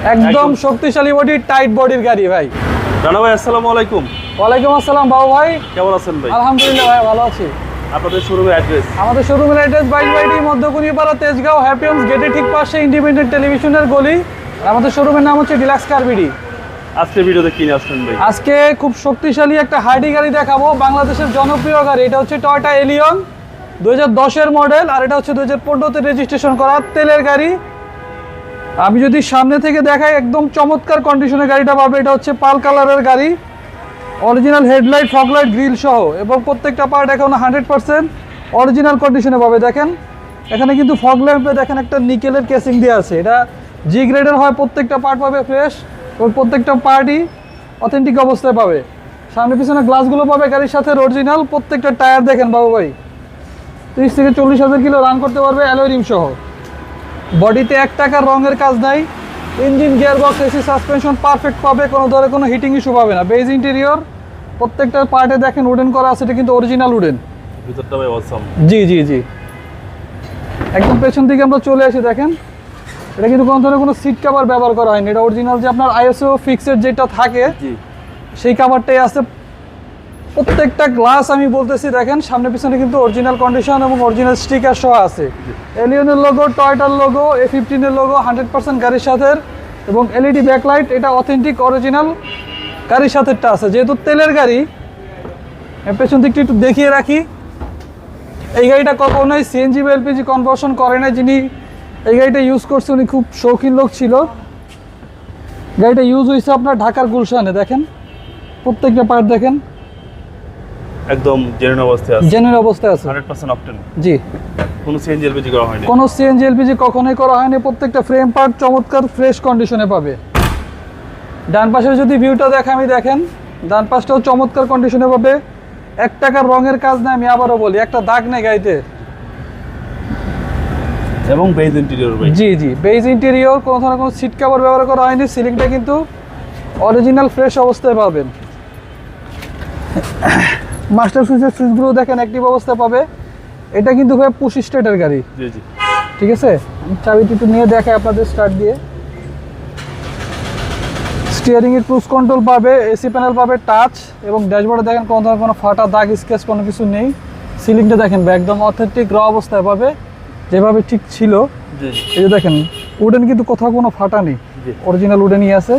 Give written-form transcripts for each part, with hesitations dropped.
একদম শক্তিশালী body, tight বডির গাড়ি ভাই। রানা ভাই আসসালামু আলাইকুম। ওয়ালাইকুম আসসালাম বাবু ভাই, কেমন আছেন ভাই? আলহামদুলিল্লাহ ভাই, ভালো আছি। আপনাদের শোরুমের অ্যাড্রেস? আমাদের শোরুমের address 22 Madhyakunipara, Tejgaon, happy Holmes গেটের ঠিক পাশে ইন্ডিপেন্ডেন্ট টেলিভিশনের গলি। আর আমাদের শোরুমের নাম হচ্ছে ডিলাক্স কার বিডি। আজকের ভিডিওতে কি নিয়ে আসছেন ভাই? আজকে খুব শক্তিশালী একটা হার্ডি গাড়ি দেখাবো, বাংলাদেশের জনপ্রিয় গাড়ি। এটা হচ্ছে টয়োটা এলিয়ন 2010-এর মডেল, আর এটা হচ্ছে 2015-তে রেজিস্ট্রেশন করা তেলের গাড়ি। আমি যদি সামনে থেকে দেখাই, একদম চমৎকার কন্ডিশনের গাড়িটা পাবে। এটা হচ্ছে পাল কালারের গাড়ি, অরিজিনাল হেডলাইট, ফগলাইট, গ্রিল সহ, এবং প্রত্যেকটা পার্ট এখন 100% অরিজিনাল কন্ডিশনে পাবে। দেখেন এখানে কিন্তু ফগ ল্যাম্পে দেখেন একটা নিকেলের কেসিং দেওয়া আছে। এটা জি গ্রেডের হয়, প্রত্যেকটা পার্ট পাবে ফ্রেশ, এবং প্রত্যেকটা পার্টই অথেন্টিক অবস্থায় পাবে। সামনে পিছনে গ্লাসগুলো পাবে গাড়ির সাথে অরিজিনাল। প্রত্যেকটা টায়ার দেখেন বাবু ভাই, 30 থেকে 40,000 কিলো রান করতে পারবে অ্যালয় রিম সহ। বডিতে 1 টাকার রঙের কাজ নাই। Engine, gearbox, AC, suspension perfect পাবে, কোনো ধরনের কোনো হিটিং ইস্যু পাবে না। বেজ ইন্টেরিয়র, প্রত্যেকটা পার্টে দেখেন উডেন করা আছে, এটা কিন্তু অরিজিনাল উডেন। ভিতরটা ভাই অসাম। জি জি জি, একদম পেছন দিকে আমরা চলে আসি। দেখেন এটা কিন্তু কোনো ধরনের কোনো সিট কভার ব্যবহার করা হয়নি। এটা অরিজিনাল যে আপনার আইএসও ফিক্সেড যেটা থাকে সেই কভারটাই আছে। প্রত্যেকটা গ্লাস আমি বলতেছি দেখেন, সামনে পিছনে কিন্তু অরিজিনাল কন্ডিশন এবং অরিজিনাল স্টিকার সহ আছে। এলিয়নের লোগো, টয়োটার লোগো, A15-এর লোগো 100% গাড়ির সাথে, এবং এলইডি ব্যাকলাইট, এটা অথেন্টিক অরিজিনাল গাড়ির সাথেটা আছে। যেহেতু তেলের গাড়ি, পেছন দিকটা একটু দেখিয়ে রাখি। এই গাড়িটা কখনোই সিএনজি বা এলপিজি কনভার্সন করে না। যিনি এই গাড়িটা ইউজ করছে উনি খুব শৌখিন লোক ছিল। গাড়িটা ইউজ হয়েছে আপনার ঢাকার গুলশানে। দেখেন প্রত্যেকটা পার্ট দেখেন একদম জেনুইন অবস্থায় আছে। জেনুইন অবস্থায় আছে, 100% অকটেন। জি, কোনো সিএনজি এলপিজি করা হয়নি। কোনো সিএনজি এলপিজি কখনোই করা হয়নি। প্রত্যেকটা ফ্রেম পার্ট চমৎকার ফ্রেশ কন্ডিশনে পাবে। ডান পাশের যদি ভিউটা আমি দেখেন, ডান পাশটাও চমৎকার কন্ডিশনে পাবে। 1 টাকার রঙের কাজ নেই, আমি আবারও বলি, একটা দাগ নেই গাড়িতে। এবং বেজ ইন্টেরিয়র ভাই? জি জি, বেজ ইন্টেরিয়র, কোনো ধরনের কোনো সিট কভার ব্যবহার করা হয়নি। সিলিংটা কিন্তু অরিজিনাল ফ্রেশ অবস্থায় পাবেন। মাস্টার সুইচের সুইচগুলো দেখেন অ্যাক্টিভ অবস্থায় পাবে। এটা কিন্তু ভাই পুশ স্টার্টের গাড়ি। জি জি, ঠিক আছে, আমি চাবিটি একটু নিয়ে দেখাই আপনাদের স্টার্ট দিয়ে। স্টিয়ারিং এর ক্রুজ কন্ট্রোল পাবে, এসি প্যানেল পাবে, টাচ, এবং ড্যাশবোর্ডে দেখেন কোনো ধরনের কোনো ফাটা, দাগ, স্কেচ কোনো কিছু নেই। সিলিংটা দেখেন একদম অথেন্টিক র অবস্থায় পাবে, যেভাবে ঠিক ছিল। এই যে দেখেন উডেন কিন্তু কোথাও কোনো ফাটা নেই, অরিজিনাল উডেনই আছে।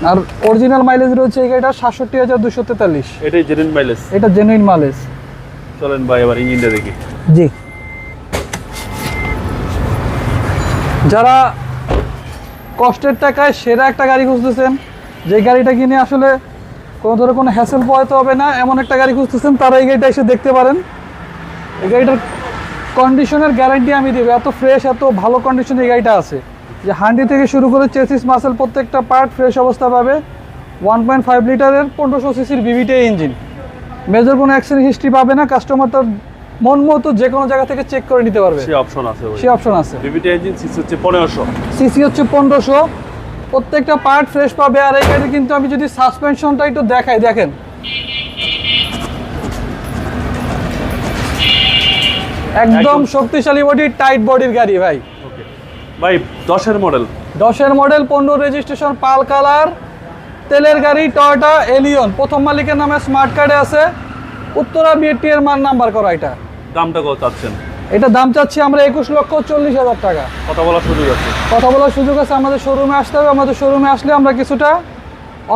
আর অরিজিনাল মাইলেজ রয়েছে এই গাড়িটা 67,243। এটাই জেনুইন মাইলেজ? এটা জেনুইন মাইলেজ। চলেন ভাই এবার ইঞ্জিনটা দেখি। জি, যারা কষ্টের টাকায় সেরা একটা গাড়ি খুঁজতেছেন, যে গাড়িটা কিনে আসলে কোনো ধরনের কোনো হ্যাসেল পোহাতে হবে না, এমন একটা গাড়ি খুঁজতেছেন, তারা এই গাড়িটা এসে দেখতে পারেন। এই গাড়িটার কন্ডিশনের গ্যারান্টি আমি দেবো, এত ফ্রেশ, এত ভালো কন্ডিশনে এই গাড়িটা আছে যে হান্ডি থেকে শুরু করে চেসিস, মাসেল, প্রত্যেকটা পার্ট ফ্রেশ অবস্থা পাবে। 1.5 লিটারের 1500 সিসির VVT ইঞ্জিন, মেজর কোনো অ্যাক্সিডেন্ট হিস্ট্রি পাবে না। কাস্টমার তার মন মতো যে কোনো জায়গা থেকে চেক করে নিতে পারবে, সেই অপশন আছে। সেই অপশন আছে। VVT ইঞ্জিন, সিসি হচ্ছে 1500, সিসি হচ্ছে 1500, প্রত্যেকটা পার্ট ফ্রেশ পাবে। আর এই গাড়ি কিন্তু আমি যদি সাসপেনশনটা একটু দেখাই, দেখেন একদম শক্তিশালী বডি, টাইট বডির গাড়ি ভাই। ওকে ভাই, 10-এর মডেল? 10-এর মডেল, 15 রেজিস্ট্রেশন, পাল কালার, তেলের গাড়ি, টয়োটা এলিয়ন, প্রথম মালিকের নামে স্মার্ট কার্ডে আছে, উত্তরা বিএটি এর মান নাম্বার করা। এটা দামটা কত চাচ্ছেন? এটা দাম চাচ্ছি আমরা 21,40,000 টাকা। কথা বলার সুযোগ আছে? কথা বলার সুযোগ আছে। আমাদের শোরুমে আসতে হবে, আমাদের শোরুমে আসলে আমরা কিছুটা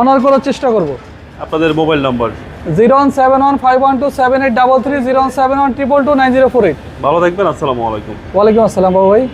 অনার করার চেষ্টা করব। আপনাদের মোবাইল নাম্বার? 01715127833, 01712229048। ভালো থাকবেন, আসসালামু আলাইকুম। ওয়ালাইকুম আসসালাম বাবু ভাই।